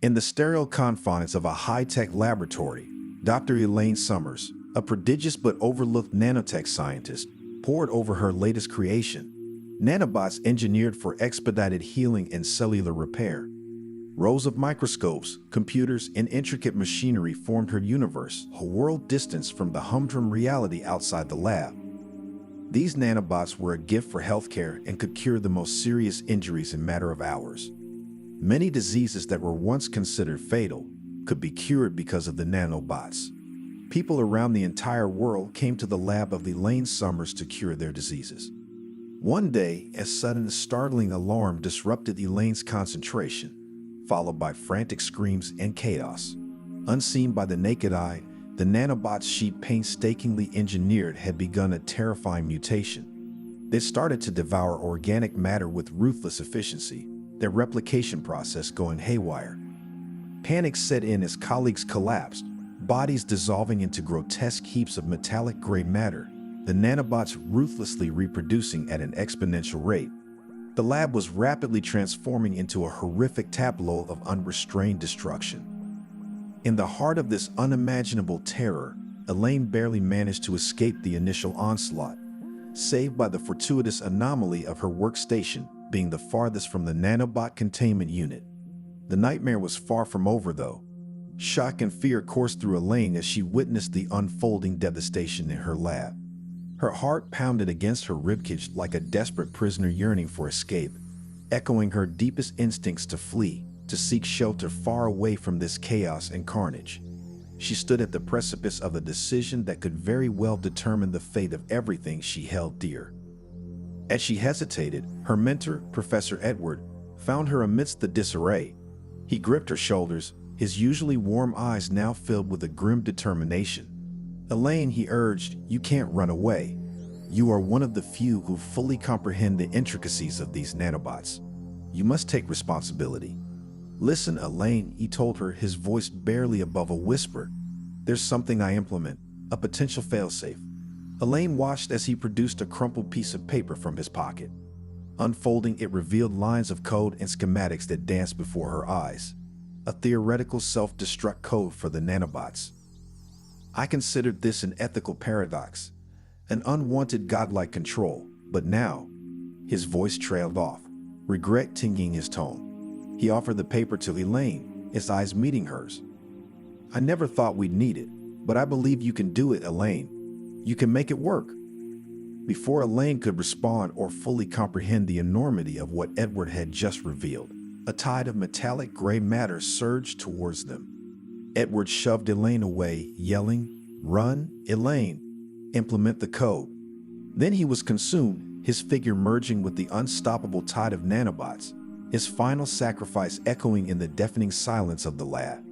In the sterile confines of a high-tech laboratory, Dr. Elaine Summers, a prodigious but overlooked nanotech scientist, pored over her latest creation, nanobots engineered for expedited healing and cellular repair. Rows of microscopes, computers, and intricate machinery formed her universe, a world distance from the humdrum reality outside the lab. These nanobots were a gift for healthcare and could cure the most serious injuries in a matter of hours. Many diseases that were once considered fatal could be cured because of the nanobots. People around the entire world came to the lab of Elaine Summers to cure their diseases. One day, a sudden, startling alarm disrupted Elaine's concentration, followed by frantic screams and chaos. Unseen by the naked eye, the nanobots she painstakingly engineered had begun a terrifying mutation. They started to devour organic matter with ruthless efficiency, their replication process going haywire. Panic set in as colleagues collapsed, bodies dissolving into grotesque heaps of metallic gray matter, the nanobots ruthlessly reproducing at an exponential rate. The lab was rapidly transforming into a horrific tableau of unrestrained destruction. In the heart of this unimaginable terror, Elaine barely managed to escape the initial onslaught, saved by the fortuitous anomaly of her workstation being the farthest from the nanobot containment unit. The nightmare was far from over, though. Shock and fear coursed through Elaine as she witnessed the unfolding devastation in her lab. Her heart pounded against her ribcage like a desperate prisoner yearning for escape, echoing her deepest instincts to flee, to seek shelter far away from this chaos and carnage. She stood at the precipice of a decision that could very well determine the fate of everything she held dear. As she hesitated, her mentor, Professor Edward, found her amidst the disarray. He gripped her shoulders, his usually warm eyes now filled with a grim determination. "Elaine," he urged, "you can't run away. You are one of the few who fully comprehend the intricacies of these nanobots. You must take responsibility." "Listen, Elaine," he told her, his voice barely above a whisper. "There's something I implement, a potential failsafe." Elaine watched as he produced a crumpled piece of paper from his pocket. Unfolding, it revealed lines of code and schematics that danced before her eyes. A theoretical self-destruct code for the nanobots. "I considered this an ethical paradox, an unwanted godlike control, but now," his voice trailed off, regret tinging his tone. He offered the paper to Elaine, his eyes meeting hers. "I never thought we'd need it, but I believe you can do it, Elaine. You can make it work." Before Elaine could respond or fully comprehend the enormity of what Edward had just revealed, a tide of metallic gray matter surged towards them. Edward shoved Elaine away, yelling, "Run, Elaine! Implement the code." Then he was consumed, his figure merging with the unstoppable tide of nanobots, his final sacrifice echoing in the deafening silence of the lab.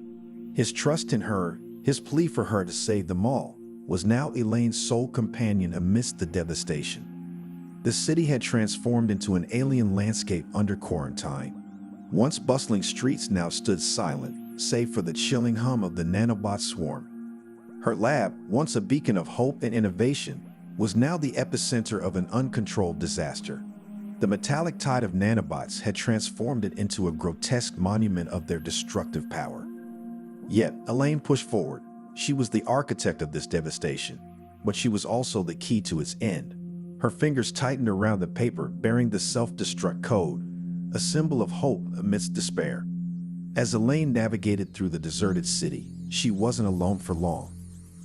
His trust in her, his plea for her to save them all, was now Elaine's sole companion amidst the devastation. The city had transformed into an alien landscape under quarantine. Once bustling streets now stood silent, save for the chilling hum of the nanobot swarm. Her lab, once a beacon of hope and innovation, was now the epicenter of an uncontrolled disaster. The metallic tide of nanobots had transformed it into a grotesque monument of their destructive power. Yet, Elaine pushed forward. She was the architect of this devastation, but she was also the key to its end. Her fingers tightened around the paper bearing the self-destruct code, a symbol of hope amidst despair. As Elaine navigated through the deserted city, she wasn't alone for long.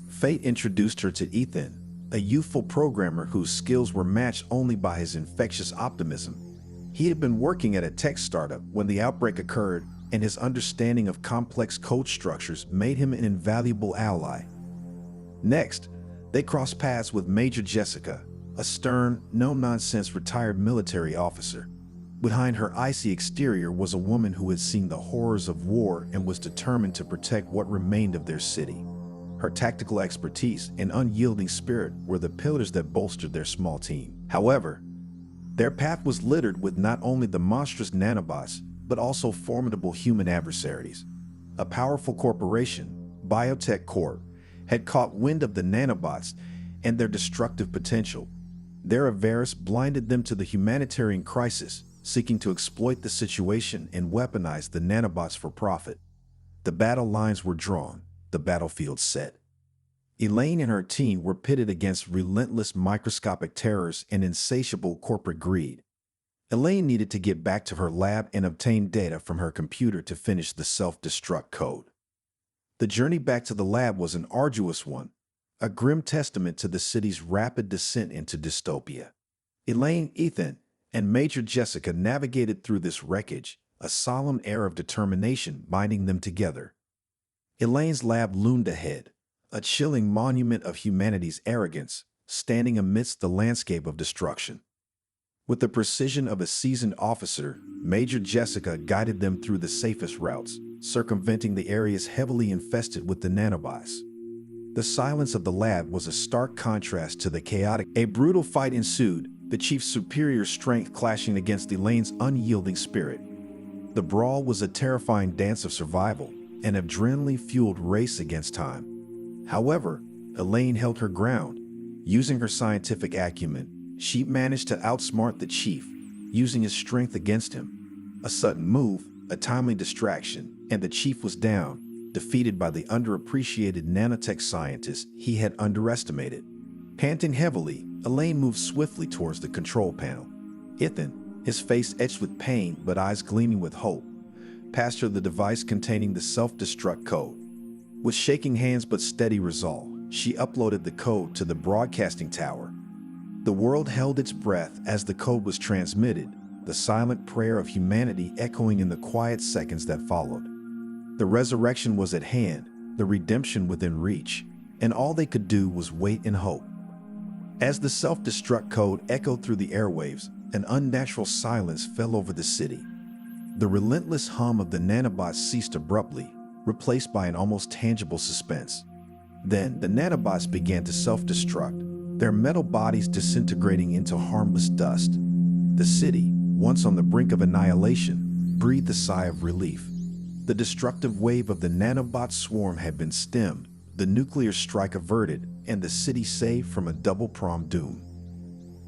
Fate introduced her to Ethan, a youthful programmer whose skills were matched only by his infectious optimism. He had been working at a tech startup when the outbreak occurred, and his understanding of complex code structures made him an invaluable ally. Next, they crossed paths with Major Jessica, a stern, no-nonsense retired military officer. Behind her icy exterior was a woman who had seen the horrors of war and was determined to protect what remained of their city. Her tactical expertise and unyielding spirit were the pillars that bolstered their small team. However, their path was littered with not only the monstrous nanobots, but also formidable human adversaries. A powerful corporation, Biotech Corp, had caught wind of the nanobots and their destructive potential. Their avarice blinded them to the humanitarian crisis, seeking to exploit the situation and weaponize the nanobots for profit. The battle lines were drawn, the battlefield set. Elaine and her team were pitted against relentless microscopic terrors and insatiable corporate greed. Elaine needed to get back to her lab and obtain data from her computer to finish the self-destruct code. The journey back to the lab was an arduous one, a grim testament to the city's rapid descent into dystopia. Elaine, Ethan, and Major Jessica navigated through this wreckage, a solemn air of determination binding them together. Elaine's lab loomed ahead, a chilling monument of humanity's arrogance, standing amidst the landscape of destruction. With the precision of a seasoned officer, Major Jessica guided them through the safest routes, circumventing the areas heavily infested with the nanobots. The silence of the lab was a stark contrast to the chaotic. A brutal fight ensued, the chief's superior strength clashing against Elaine's unyielding spirit. The brawl was a terrifying dance of survival, an adrenaline-fueled race against time. However, Elaine held her ground. Using her scientific acumen, she managed to outsmart the chief, using his strength against him. A sudden move, a timely distraction, and the chief was down, defeated by the underappreciated nanotech scientist he had underestimated. Panting heavily, Elaine moved swiftly towards the control panel. Ethan, his face etched with pain but eyes gleaming with hope, passed her the device containing the self-destruct code. With shaking hands but steady resolve, she uploaded the code to the broadcasting tower. The world held its breath as the code was transmitted, the silent prayer of humanity echoing in the quiet seconds that followed. The resurrection was at hand, the redemption within reach, and all they could do was wait and hope. As the self-destruct code echoed through the airwaves, an unnatural silence fell over the city. The relentless hum of the nanobots ceased abruptly, replaced by an almost tangible suspense. Then, the nanobots began to self-destruct, their metal bodies disintegrating into harmless dust. The city, once on the brink of annihilation, breathed a sigh of relief. The destructive wave of the nanobot swarm had been stemmed, the nuclear strike averted, and the city saved from a double-pronged doom.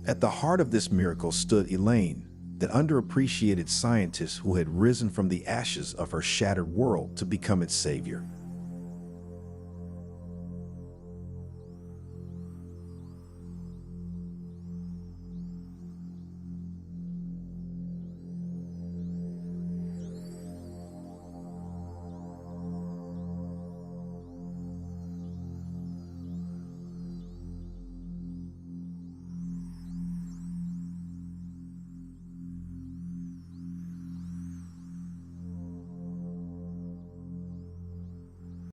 At the heart of this miracle stood Elaine, the underappreciated scientist who had risen from the ashes of her shattered world to become its savior.